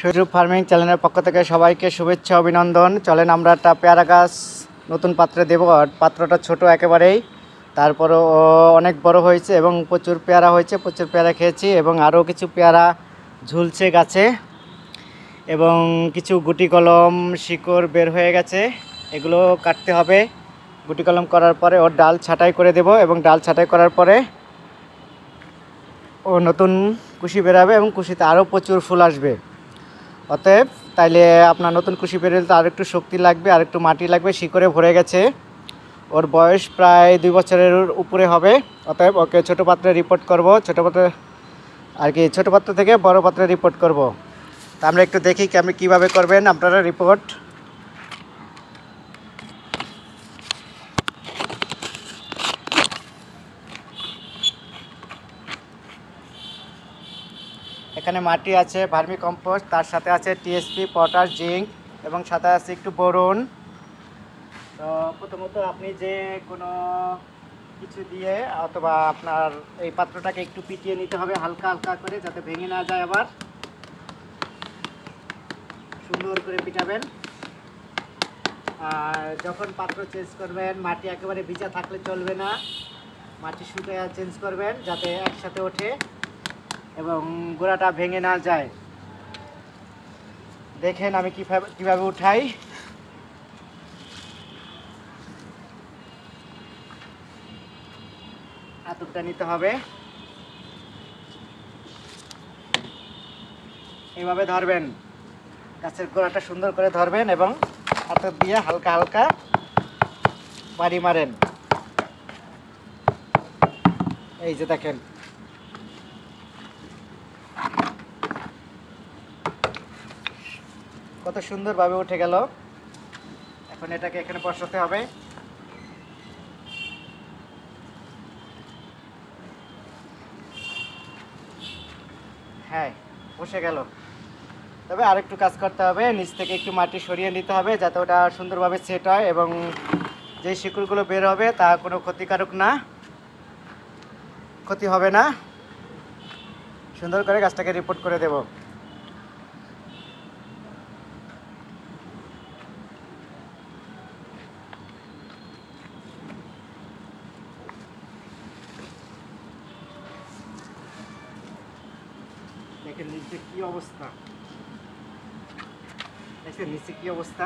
সুযোগ ফার্মিং চ্যানেলের পক্ষ থেকে সবাইকে শুভেচ্ছা অভিনন্দন। চলেন আমরা একটা পেয়ারা গাছ নতুন পাত্রে দেব। পাত্রটা ছোট একেবারেই, তারপরও অনেক বড় হয়েছে এবং প্রচুর পেয়ারা হয়েছে, প্রচুর পেয়ারা খেয়েছি এবং আরও কিছু পেয়ারা ঝুলছে গাছে এবং কিছু গুটি কলম শিকড় বের হয়ে গেছে, এগুলো কাটতে হবে। গুটি কলম করার পরে ওর ডাল ছাঁটাই করে দেব এবং ডাল ছাঁটাই করার পরে ও নতুন কুশি বেরাবে এবং কুশিতে আরও প্রচুর ফুল আসবে। অতএব তাইলে আপনার নতুন কুশি বেরোলে তো আর একটু শক্তি লাগবে, আর একটু মাটি লাগবে। শিকড়ে ভরে গেছে, ওর বয়স প্রায় 2 বছরের উপরে হবে। অতএব ওকে ছোটো পাত্রে রিপোর্ট করব, ছোটো পাত্রে আর কি ছোটো পাত্র থেকে বড় পাত্রে রিপোর্ট করব। তা আমরা একটু দেখি আপনি কীভাবে করবেন আপনারা রিপোর্ট। এখানে মাটি আছে, ভার্মি কম্পোস্ট, তার সাথে আছে টিএসপি, পটাশ, জিঙ্ক এবং সাথে আছে একটু বোরন। তো প্রথমত আপনি যে কোনো কিছু দিয়ে অথবা আপনার এই পাত্রটাকে একটু পিটিয়ে নিতে হবে হালকা হালকা করে, যাতে ভেঙে না যায়। আবার সুন্দর করে পিটাবেন। আর যখন পাত্র চেঞ্জ করবেন, মাটি একেবারে ভিজা থাকলে চলবে না, মাটি শুকিয়ে চেঞ্জ করবেন যাতে একসাথে ওঠে এবং গোড়াটা ভেঙে না যায়। দেখেন আমি কিভাবে উঠাই। আতুরটা নিতে হবে, এইভাবে ধরবেন, গাছের গোড়াটা সুন্দর করে ধরবেন এবং হাতের দিয়ে হালকা হালকা বাড়ি মারেন। এই যে দেখেন, কত সুন্দরভাবে উঠে গেল। এখন এটাকে এখানে বসাতে হবে। হ্যাঁ, বসে গেল। তবে আরেকটু কাজ করতে হবে, নিচ থেকে একটু মাটি সরিয়ে নিতে হবে যাতে ওটা সুন্দরভাবে সেট হয় এবং যে শিকড়গুলো বের হবে তা কোনো ক্ষতিকারক না, ক্ষতি হবে না। সুন্দর করে গাছটাকে রিপোর্ট করে দেব। দেখেন নিচে কি অবস্থা, দেখেন নিচে কি অবস্থা।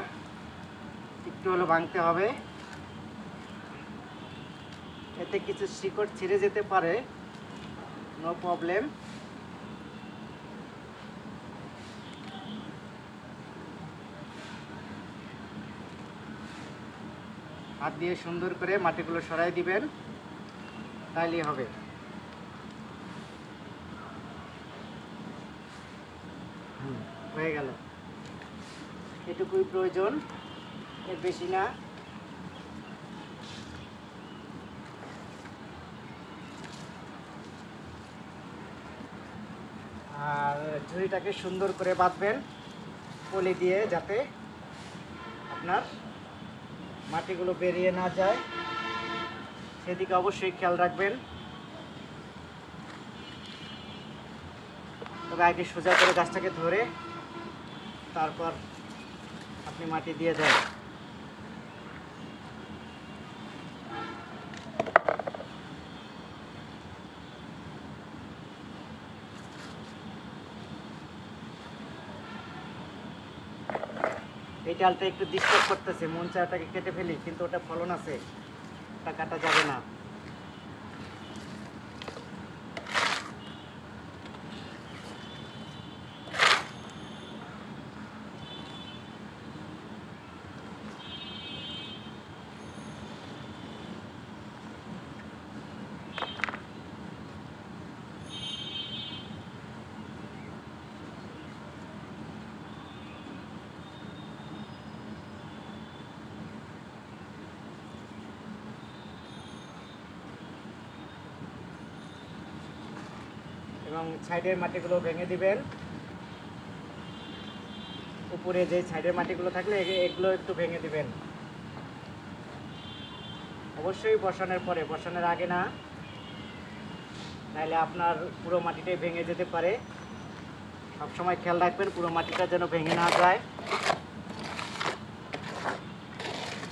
একটু হলো ভাঙতে হবে, এতে কিছু শিকড় ছিঁড়ে যেতে পারে, নো প্রবলেম। হাত দিয়ে সুন্দর করে মাটিগুলো সরাই দিবেন, তাইলেই হবে। হয়ে গেল, এটুকুই প্রয়োজন, এর বেশি না। আর ঝুড়িটাকে সুন্দর করে বাঁধবেন পলি দিয়ে, যাতে আপনার মাটিগুলো বেরিয়ে না যায়, সেদিকে অবশ্যই খেয়াল রাখবেন। তবে আগে সোজা করে গাছটাকে ধরে তারপর আপনি মাটি দিয়ে দেন। এই ডালটা একটু ডিস্টার্ব করতেছে, মন চায় ওটাকে কেটে ফেলি, কিন্তু ওটা ফলন আছে, ওটা কাটা যাবে না। এবং সাইডের মাটিগুলো ভেঙে দিবেন। উপরে যে সাইডের মাটিগুলো থাকলে এগুলো একটু ভেঙে দিবেন। অবশ্যই বসানোর পরে, বসানোর আগে না, নাহলে আপনার পুরো মাটিটাই ভেঙে যেতে পারে। সবসময় খেয়াল রাখবেন পুরো মাটিটা যেন ভেঙে না যায়।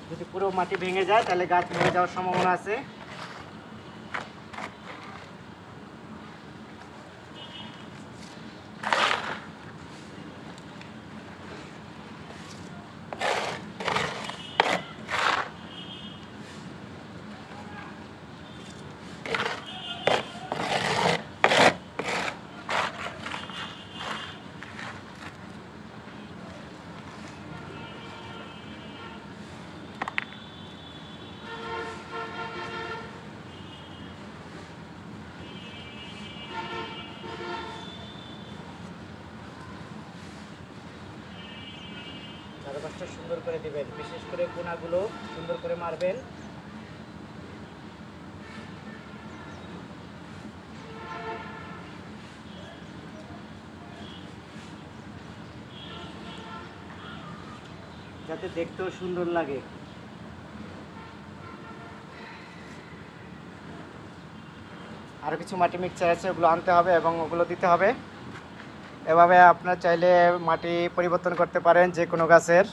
যদি পুরো মাটি ভেঙে যায় তাহলে গাছ মরে যাওয়ার সম্ভাবনা আছে। চারপাশটা সুন্দর করে দিবেন, বিশেষ করে কোনাগুলো সুন্দর করে মারবেন। যাতে দেখতেও সুন্দর লাগে। আরও কিছু মাটি মিক্সচার আছে, ওগুলো আনতে হবে এবং ওগুলো দিতে হবে। এভাবে আপনারা চাইলে মাটি পরিবর্তন করতে পারেন যে কোনো গাছের।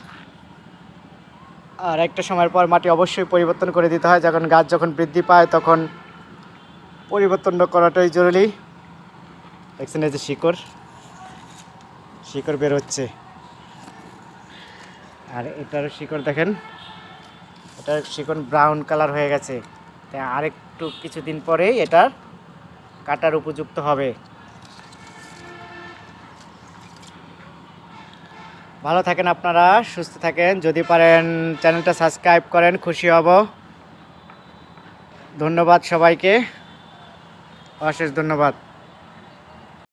আর একটা সময়ের পর মাটি অবশ্যই পরিবর্তন করে দিতে হয়, যখন গাছ যখন বৃদ্ধি পায় তখন পরিবর্তন করাটাই জরুরি। দেখছেন এই যে শিকড় বের হচ্ছে, আর এটার শিকড় দেখেন, এটার শিকড় ব্রাউন কালার হয়ে গেছে। তাই আরেকটু কিছুদিন পরেই এটা কাটার উপযুক্ত হবে। ভালো থাকেন আপনারা, সুস্থ থাকেন। যদি পারেন চ্যানেলটা সাবস্ক্রাইব করেন, খুশি হব। ধন্যবাদ সবাইকে, অশেষ ধন্যবাদ।